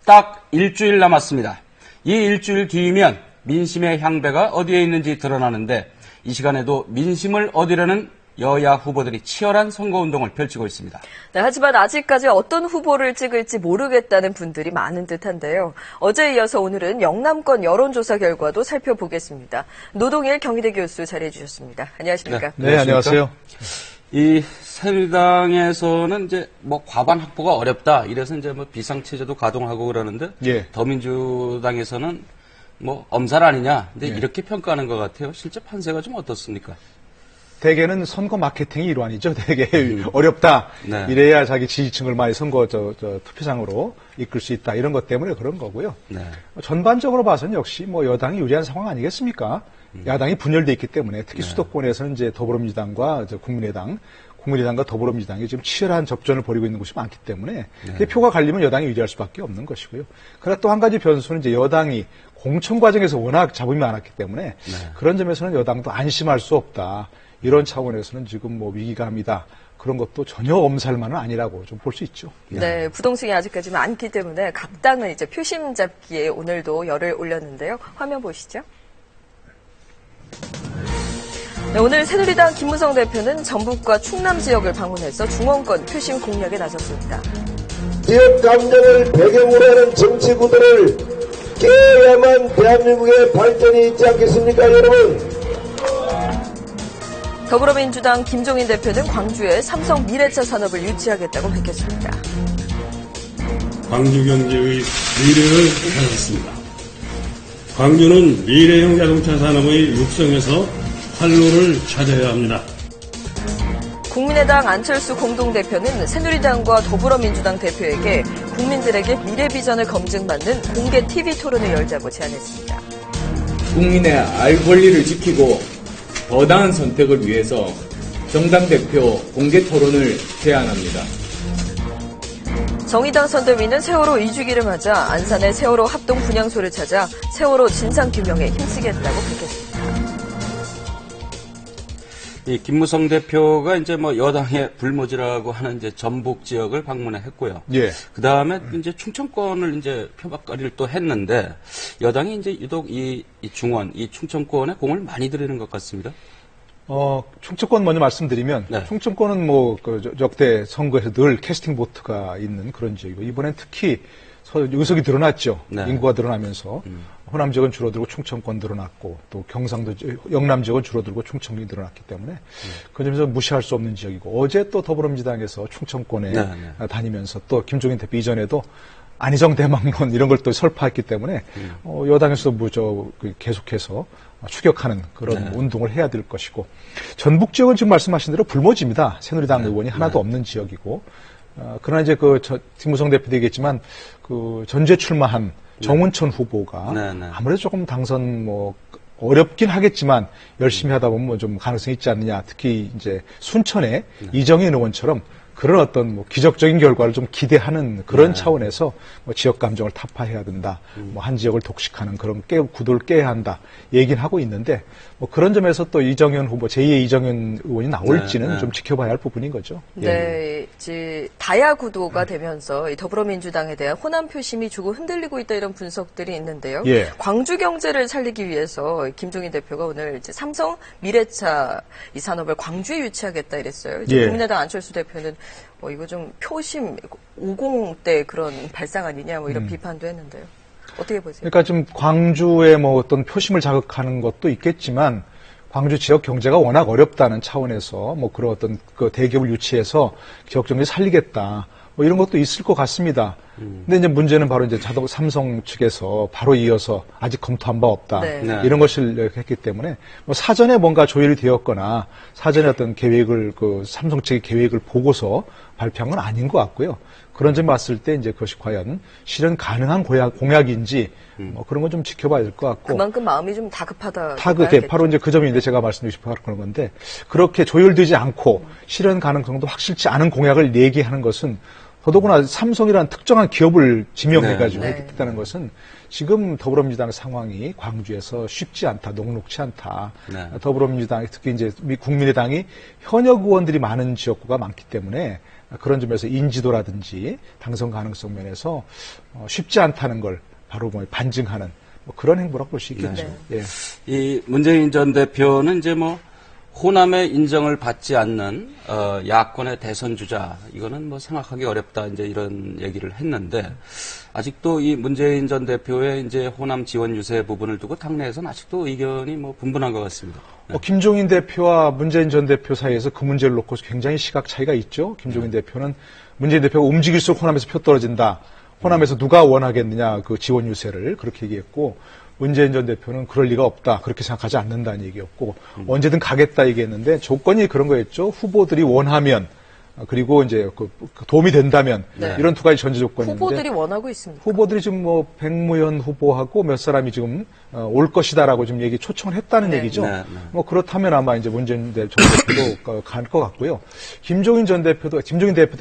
딱 일주일 남았습니다. 이 일주일 뒤이면 민심의 향배가 어디에 있는지 드러나는데 이 시간에도 민심을 얻으려는 여야 후보들이 치열한 선거운동을 펼치고 있습니다. 네, 하지만 아직까지 어떤 후보를 찍을지 모르겠다는 분들이 많은 듯한데요. 어제에 이어서 오늘은 영남권 여론조사 결과도 살펴보겠습니다. 노동일 경희대 교수 자리해 주셨습니다. 안녕하십니까? 네, 안녕하세요. 이 새누리당에서는 이제 뭐 과반 확보가 어렵다. 이래서 이제 뭐 비상체제도 가동하고 그러는데 예. 더민주당에서는 뭐 엄살 아니냐. 근데 이렇게 평가하는 것 같아요. 실제 판세가 좀 어떻습니까? 대개는 선거 마케팅이 일환이죠. 되게 어렵다. 네. 이래야 자기 지지층을 많이 선거 투표장으로 이끌 수 있다. 이런 것 때문에 그런 거고요. 네. 전반적으로 봐서는 역시 뭐 여당이 유리한 상황 아니겠습니까? 야당이 분열돼 있기 때문에 특히 수도권에서는 이제 더불어민주당과 국민의당과 더불어민주당이 지금 치열한 접전을 벌이고 있는 곳이 많기 때문에 표가 갈리면 여당이 유리할 수밖에 없는 것이고요. 그러나 또 한 가지 변수는 이제 여당이 공천 과정에서 워낙 잡음이 많았기 때문에 그런 점에서는 여당도 안심할 수 없다. 이런 차원에서는 지금 뭐 위기감이다. 그런 것도 전혀 엄살만은 아니라고 좀 볼 수 있죠. 네, 부동층이 아직까지 많기 때문에 각 당은 이제 표심 잡기에 오늘도 열을 올렸는데요. 화면 보시죠. 네, 오늘 새누리당 김무성 대표는 전북과 충남 지역을 방문해서 중원권 표심 공략에 나섰습니다. 지역 감정을 배경으로 하는 정치 구도를 깨야만 대한민국의 발전이 있지 않겠습니까, 여러분? 더불어민주당 김종인 대표는 광주에 삼성 미래차 산업을 유치하겠다고 밝혔습니다. 광주 경제의 미래를 찾았습니다. 광주는 미래형 자동차 산업의 육성에서 활로를 찾아야 합니다. 국민의당 안철수 공동대표는 새누리당과 더불어민주당 대표에게 국민들에게 미래 비전을 검증받는 공개 TV 토론을 열자고 제안했습니다. 국민의 알 권리를 지키고 더 나은 선택을 위해서 정당 대표 공개 토론을 제안합니다. 정의당 선대위는 세월호 2주기를 맞아 안산의 세월호 합동 분향소를 찾아 세월호 진상규명에 힘쓰겠다고 밝혔습니다. 이 김무성 대표가 이제 뭐 여당의 불모지라고 하는 이제 전북 지역을 방문을 했고요. 예. 그 다음에 이제 충청권을 이제 표박거리를 또 했는데 여당이 이제 유독 이 중원, 이 충청권에 공을 많이 들이는 것 같습니다. 충청권 먼저 말씀드리면, 네. 충청권은 뭐, 역대 선거에서 늘 캐스팅 보트가 있는 그런 지역이고, 이번엔 특히 의석이 늘어났죠. 네. 인구가 늘어나면서. 호남 지역은 줄어들고 충청권 늘어났고, 또 경상도, 영남 지역은 줄어들고 충청이 늘어났기 때문에, 그 점에서 무시할 수 없는 지역이고, 어제 또 더불어민주당에서 충청권에 다니면서 또 김종인 대표 이전에도 안희정 대망론 이런 걸 또 설파했기 때문에, 여당에서 계속해서 추격하는 그런 운동을 해야 될 것이고, 전북 지역은 지금 말씀하신 대로 불모지입니다. 새누리당 의원이 하나도 없는 지역이고, 그러나 이제 김무성 대표도 얘기했지만, 전주에 출마한 정운천 후보가 아무래도 조금 당선 어렵긴 하겠지만 열심히 하다 보면 좀 가능성이 있지 않느냐. 특히 이제 순천의 이정현 의원처럼 그런 어떤 기적적인 결과를 좀 기대하는 그런 차원에서 지역 감정을 타파해야 된다. 한 지역을 독식하는 그런 구도를 깨야 한다. 얘기는 하고 있는데 그런 점에서 또 이정현 후보, 제2의 이정현 의원이 나올지는 좀 지켜봐야 할 부분인 거죠. 네, 이제 다야 구도가 되면서 더불어민주당에 대한 호남 표심이 조금 흔들리고 있다 이런 분석들이 있는데요. 예. 광주 경제를 살리기 위해서 김종인 대표가 오늘 이제 삼성 미래차 이 산업을 광주에 유치하겠다 이랬어요. 이제 국민의당 안철수 대표는 이거 좀 표심 50대 그런 발상 아니냐 이런 비판도 했는데요. 어떻게 보세요? 그러니까 좀 광주의 어떤 표심을 자극하는 것도 있겠지만 광주 지역 경제가 워낙 어렵다는 차원에서 그런 어떤 대기업을 유치해서 지역 경제 살리겠다. 이런 것도 있을 것 같습니다. 근데 이제 문제는 바로 이제 삼성 측에서 바로 이어서 아직 검토한 바 없다. 이런 것을 했기 때문에 사전에 뭔가 조율이 되었거나 사전에 어떤 계획을 삼성 측의 계획을 보고서 발표한 건 아닌 것 같고요. 그런 점을 봤을 때 이제 그것이 과연 실현 가능한 공약인지 그런 건 좀 지켜봐야 될 것 같고. 그만큼 마음이 좀 다급하다. 다급해. 바로 이제 그 점인데 제가 말씀드리고 싶어 하는 건데 그렇게 조율되지 않고 실현 가능성도 확실치 않은 공약을 얘기하는 것은 더더구나 삼성이라는 특정한 기업을 지명해가지고 했다는 것은 지금 더불어민주당 상황이 광주에서 쉽지 않다, 녹록치 않다. 더불어민주당이 특히 이제 국민의당이 현역 의원들이 많은 지역구가 많기 때문에 그런 점에서 인지도라든지 당선 가능성 면에서 쉽지 않다는 걸 바로 뭐 반증하는 뭐 그런 행보라고 볼 수 있겠죠. 네. 예. 이 문재인 전 대표는 이제 뭐 호남의 인정을 받지 않는 야권의 대선 주자 이거는 뭐 생각하기 어렵다 이제 이런 얘기를 했는데 아직도 이 문재인 전 대표의 이제 호남 지원 유세 부분을 두고 당내에서는 아직도 의견이 뭐 분분한 것 같습니다. 네. 김종인 대표와 문재인 전 대표 사이에서 그 문제를 놓고 굉장히 시각 차이가 있죠. 김종인 대표는 문재인 대표가 움직일수록 호남에서 표 떨어진다. 호남에서 누가 원하겠느냐 그 지원 유세를 그렇게 얘기했고 문재인 전 대표는 그럴 리가 없다. 그렇게 생각하지 않는다는 얘기였고 언제든 가겠다 얘기했는데 조건이 그런 거였죠. 후보들이 원하면 그리고 이제 그 도움이 된다면 네. 이런 두 가지 전제 조건이 있는데 후보들이 원하고 있습니다. 후보들이 지금 뭐 백무현 후보하고 몇 사람이 지금 올 것이다라고 지금 얘기 초청을 했다는 네. 얘기죠. 네, 네. 뭐 그렇다면 아마 이제 문재인 전 대표도 갈 것 같고요. 김종인 대표도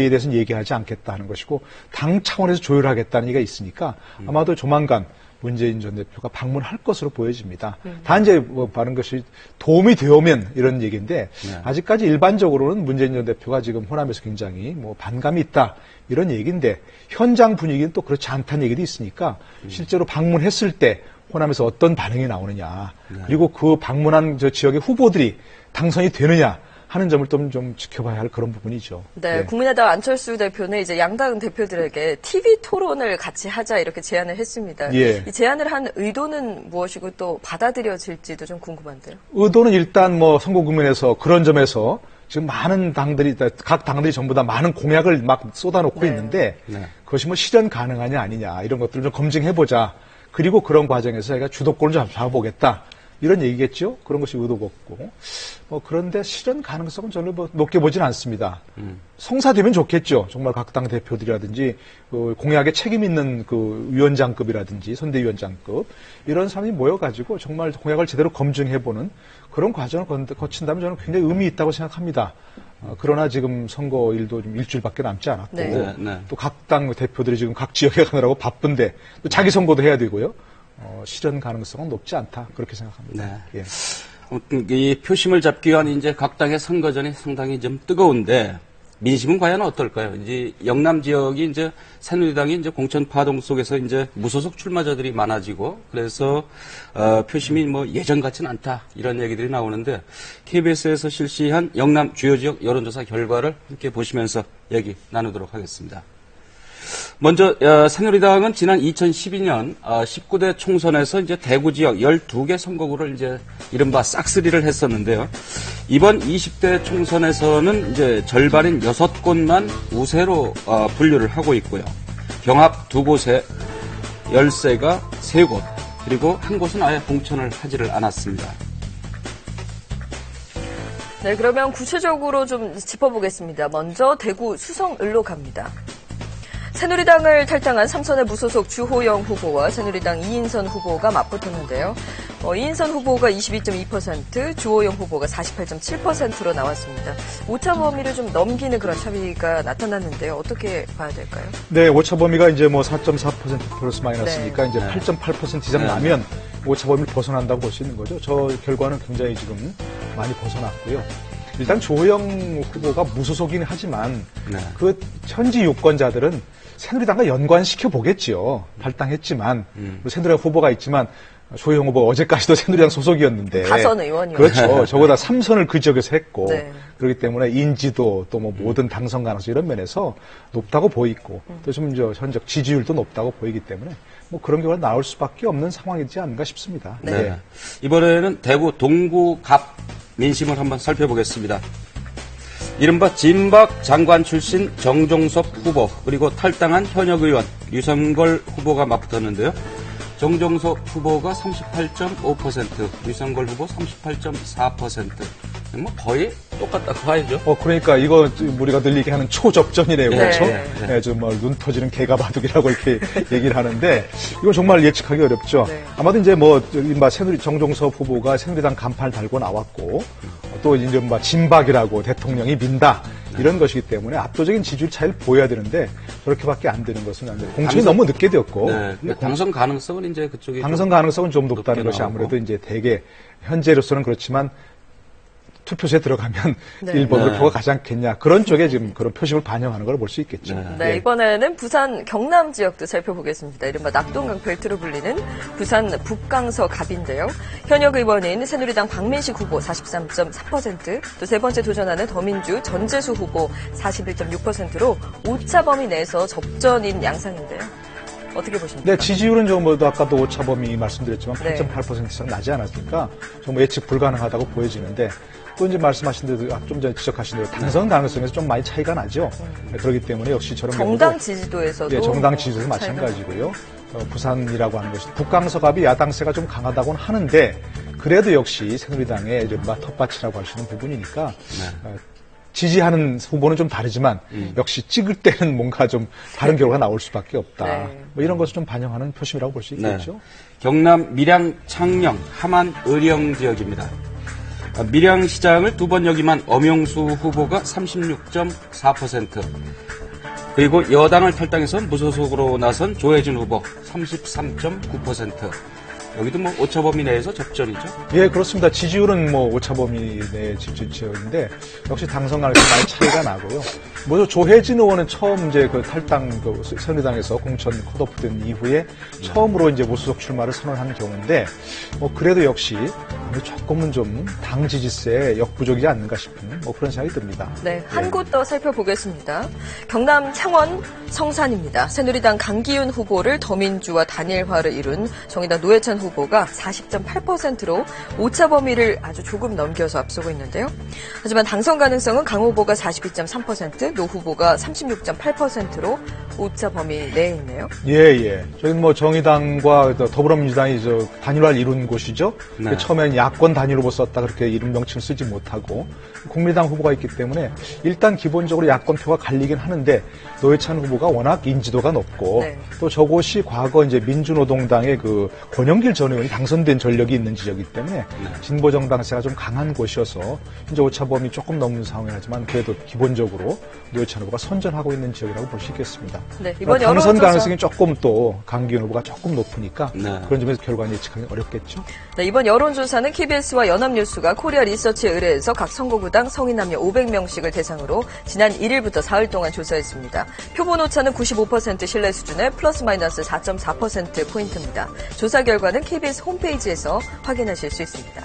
이에 대해서는 얘기하지 않겠다는 것이고 당 차원에서 조율하겠다는 얘기가 있으니까 아마도 조만간 문재인 전 대표가 방문할 것으로 보여집니다. 단 이제 뭐 다른 것이 도움이 되오면 이런 얘기인데 네. 아직까지 일반적으로는 문재인 전 대표가 지금 호남에서 굉장히 뭐 반감이 있다 이런 얘기인데 현장 분위기는 또 그렇지 않다는 얘기도 있으니까 실제로 방문했을 때 호남에서 어떤 반응이 나오느냐 그리고 그 방문한 저 지역의 후보들이 당선이 되느냐 하는 점을 좀 지켜봐야 할 그런 부분이죠. 네, 네. 국민의당 안철수 대표는 이제 양당 대표들에게 TV 토론을 같이 하자 이렇게 제안을 했습니다. 예. 이 제안을 한 의도는 무엇이고 또 받아들여질지도 좀 궁금한데요. 의도는 일단 뭐 선거 국면에서 그런 점에서 지금 많은 당들이 각 당들이 전부 다 많은 공약을 막 쏟아놓고 네. 있는데 네. 그것이 뭐 실현 가능하냐 아니냐 이런 것들을 좀 검증해보자. 그리고 그런 과정에서 저희가 주도권을 좀 잡아보겠다. 이런 얘기겠죠. 그런 것이 의도가 없고. 그런데 실현 가능성은 저는 뭐 높게 보진 않습니다. 성사되면 좋겠죠. 정말 각 당 대표들이라든지 그 공약에 책임 있는 그 위원장급이라든지 선대위원장급 이런 사람이 모여가지고 정말 공약을 제대로 검증해보는 그런 과정을 거친다면 저는 굉장히 의미 있다고 생각합니다. 그러나 지금 선거일도 좀 일주일밖에 남지 않았고 네. 네. 또 각 당 대표들이 지금 각 지역에 가느라고 바쁜데 또 자기 선거도 해야 되고요. 실현 가능성은 높지 않다 그렇게 생각합니다. 네. 예. 아무튼 이 표심을 잡기 위한 이제 각 당의 선거전이 상당히 좀 뜨거운데 민심은 과연 어떨까요? 이제 영남 지역이 이제 새누리당이 이제 공천 파동 속에서 이제 무소속 출마자들이 많아지고 그래서 표심이 뭐 예전 같지는 않다 이런 얘기들이 나오는데 KBS에서 실시한 영남 주요 지역 여론조사 결과를 함께 보시면서 얘기 나누도록 하겠습니다. 먼저 새누리당은 지난 2012년 19대 총선에서 이제 대구 지역 12개 선거구를 이제 이른바 싹쓸이를 했었는데요. 이번 20대 총선에서는 이제 절반인 6곳만 우세로 분류를 하고 있고요. 경합 2곳에 열세가 3곳 그리고 한 곳은 아예 공천을 하지를 않았습니다. 네, 그러면 구체적으로 좀 짚어보겠습니다. 먼저 대구 수성을로 갑니다. 새누리당을 탈당한 삼선의 무소속 주호영 후보와 새누리당 이인선 후보가 맞붙었는데요. 이인선 후보가 22.2%, 주호영 후보가 48.7%로 나왔습니다. 오차 범위를 좀 넘기는 그런 차이가 나타났는데요. 어떻게 봐야 될까요? 네, 오차 범위가 이제 뭐 4.4% 플러스 마이너스니까 네. 이제 8.8% 이상 나면 오차 범위를 벗어난다고 볼 수 있는 거죠. 저 결과는 굉장히 지금 많이 벗어났고요. 일단 주호영 후보가 무소속이긴 하지만 네. 그 현지 유권자들은 새누리당과 연관시켜 보겠지요. 탈당했지만 새누리당 후보가 있지만 조영 후보가 어제까지도 새누리당 소속이었는데 다선 의원이요. 그렇죠. 저보다 3선을 그 지역에서 했고 네. 그렇기 때문에 인지도 또 뭐 모든 당선 가능성 이런 면에서 높다고 보이고 또 좀 현적 지지율도 높다고 보이기 때문에 뭐 그런 결과가 나올 수밖에 없는 상황이지 않은가 싶습니다. 네. 이번에는 대구 동구 갑 민심을 한번 살펴보겠습니다. 이른바 진박 장관 출신 정종섭 후보 그리고 탈당한 현역 의원 유성걸 후보가 맞붙었는데요. 정종섭 후보가 38.5%, 유성걸 후보 38.4%. 뭐 거의 똑같다고 봐야죠. 그러니까 이거 우리가 늘 얘기하는 초접전이네요. 네, 그렇죠? 네, 네, 정말 눈 터지는 개가 바둑이라고 이렇게 얘기를 하는데 이건 정말 예측하기 어렵죠. 네. 아마도 이제 뭐 정종섭 후보가 새누리당 간판을 달고 나왔고 또 이제 뭐 진박이라고 대통령이 민다 이런 것이기 때문에 압도적인 지지율 차이를 보여야 되는데 저렇게밖에 안 되는 것은 안 돼요. 공천이 너무 늦게 되었고 네, 근데 당선 가능성은 이제 그쪽이 당선 가능성은 좀 높다는 높게 것이 나오고. 아무래도 이제 대개 현재로서는 그렇지만 투표소에 들어가면 네. 1번으로 표가 가지 않겠냐. 그런 쪽에 지금 그런 표심을 반영하는 걸 볼 수 있겠죠. 네, 이번에는 부산 경남 지역도 살펴보겠습니다. 이른바 낙동강 벨트로 불리는 부산 북강서 갑인데요. 현역 의원인 새누리당 박민식 후보 43.3%, 또 세 번째 도전하는 더민주 전재수 후보 41.6%로 오차 범위 내에서 접전인 양상인데요. 어떻게 보십니까? 네, 지지율은 좀 뭐 아까도 오차 범위 말씀드렸지만 네. 8.8% 이상 나지 않았으니까 좀 예측 불가능하다고 보여지는데 또 이제 말씀하신 대로 좀 전에 지적하신 대로 당선 가능성에서 좀 많이 차이가 나죠. 네, 그렇기 때문에 역시 저런 정당 경우도 지지도에서도 네, 정당 지지도도 마찬가지고요. 부산이라고 하는 것이 북강서갑이 야당세가 좀 강하다고는 하는데 그래도 역시 새누리당의 이른바 텃밭이라고 할 수 있는 부분이니까 지지하는 후보는 좀 다르지만 역시 찍을 때는 뭔가 좀 다른 결과가 나올 수밖에 없다. 네. 뭐 이런 것을 좀 반영하는 표심이라고 볼 수 있겠죠. 네. 경남 밀양, 창녕, 함안, 의령 지역입니다. 밀양시장을 두 번 역임한 엄영수 후보가 36.4%, 그리고 여당을 탈당해서 무소속으로 나선 조혜진 후보 33.9%. 여기도 뭐 오차범위 내에서 접전이죠. 예, 그렇습니다. 지지율은 뭐 오차범위 내 지지율인데 역시 당선 가능성이 많이 차이가 나고요. 먼저 조혜진 의원은 처음 이제 그 탈당 새누리당에서 공천 컷오프된 이후에 처음으로 이제 무소속 출마를 선언한 경우인데 그래도 역시 조금은 좀 당 지지세에 역부족이지 않는가 싶은 그런 생각이 듭니다. 네, 한 곳 더 살펴보겠습니다. 경남 창원 성산입니다. 새누리당 강기윤 후보를 더민주와 단일화를 이룬 정의당 노회찬 후보가 40.8%로 오차 범위를 아주 조금 넘겨서 앞서고 있는데요. 하지만 당선 가능성은 강 후보가 42.3%, 노 후보가 36.8%로 오차 범위 내에 있네요. 예. 저희는 뭐 정의당과 더불어민주당이 단일화를 이룬 곳이죠. 네. 처음에는 야권 단일 후보 썼다 그렇게 이름 명칭을 쓰지 못하고 국민의당 후보가 있기 때문에 일단 기본적으로 야권 표가 갈리긴 하는데 노회찬 후보가 워낙 인지도가 높고 네. 또 저곳이 과거 이제 민주노동당의 그 권영길 전 의원이 당선된 전력이 있는 지역이기 때문에 진보 정당세가 좀 강한 곳이어서 이제 오차 범위 조금 넘는 상황이지만 그래도 기본적으로 노회찬 후보가 선전하고 있는 지역이라고 볼 수 있겠습니다. 네, 이번 당선 여론조사 가능성이 조금 또 강기훈 후보가 조금 높으니까 네. 그런 점에서 결과는 예측하기 어렵겠죠. 네, 이번 여론조사는 KBS와 연합뉴스가 코리아 리서치에 의뢰해서 각 선거구당 성인 남녀 500명씩을 대상으로 지난 1일부터 사흘 동안 조사했습니다. 표본 오차는 95% 신뢰 수준의 플러스 마이너스 4.4%포인트입니다. 조사 결과는 KBS 홈페이지에서 확인하실 수 있습니다.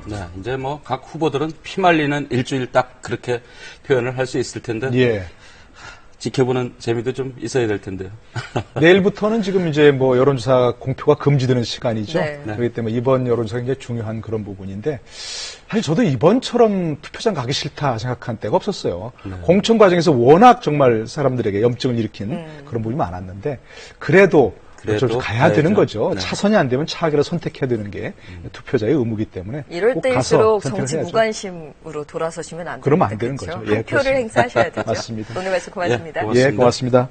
네, 이제 뭐 각 후보들은 피말리는 일주일 딱 그렇게 표현을 할 수 있을 텐데 예. 지켜보는 재미도 좀 있어야 될 텐데요. 내일부터는 지금 이제 뭐 여론조사 공표가 금지되는 시간이죠. 네. 그렇기 때문에 이번 여론조사가 굉장히 중요한 그런 부분인데 사실 저도 이번처럼 투표장 가기 싫다 생각한 때가 없었어요. 공천 과정에서 워낙 정말 사람들에게 염증을 일으킨 그런 부분이 많았는데 그래도 어쩔 수 가야 가야죠. 되는 거죠. 네. 차선이 안 되면 차기를 선택해야 되는 게 투표자의 의무이기 때문에 이럴 꼭 가서 때일수록 선택을 정치 해야죠. 무관심으로 돌아서시면 안 됩니다. 그러면 안 되는 그렇죠? 거죠. 예, 한 표를 그렇습니다. 행사하셔야 되죠. 맞습니다. 오늘 말씀 고맙습니다. 예, 고맙습니다. 예, 고맙습니다.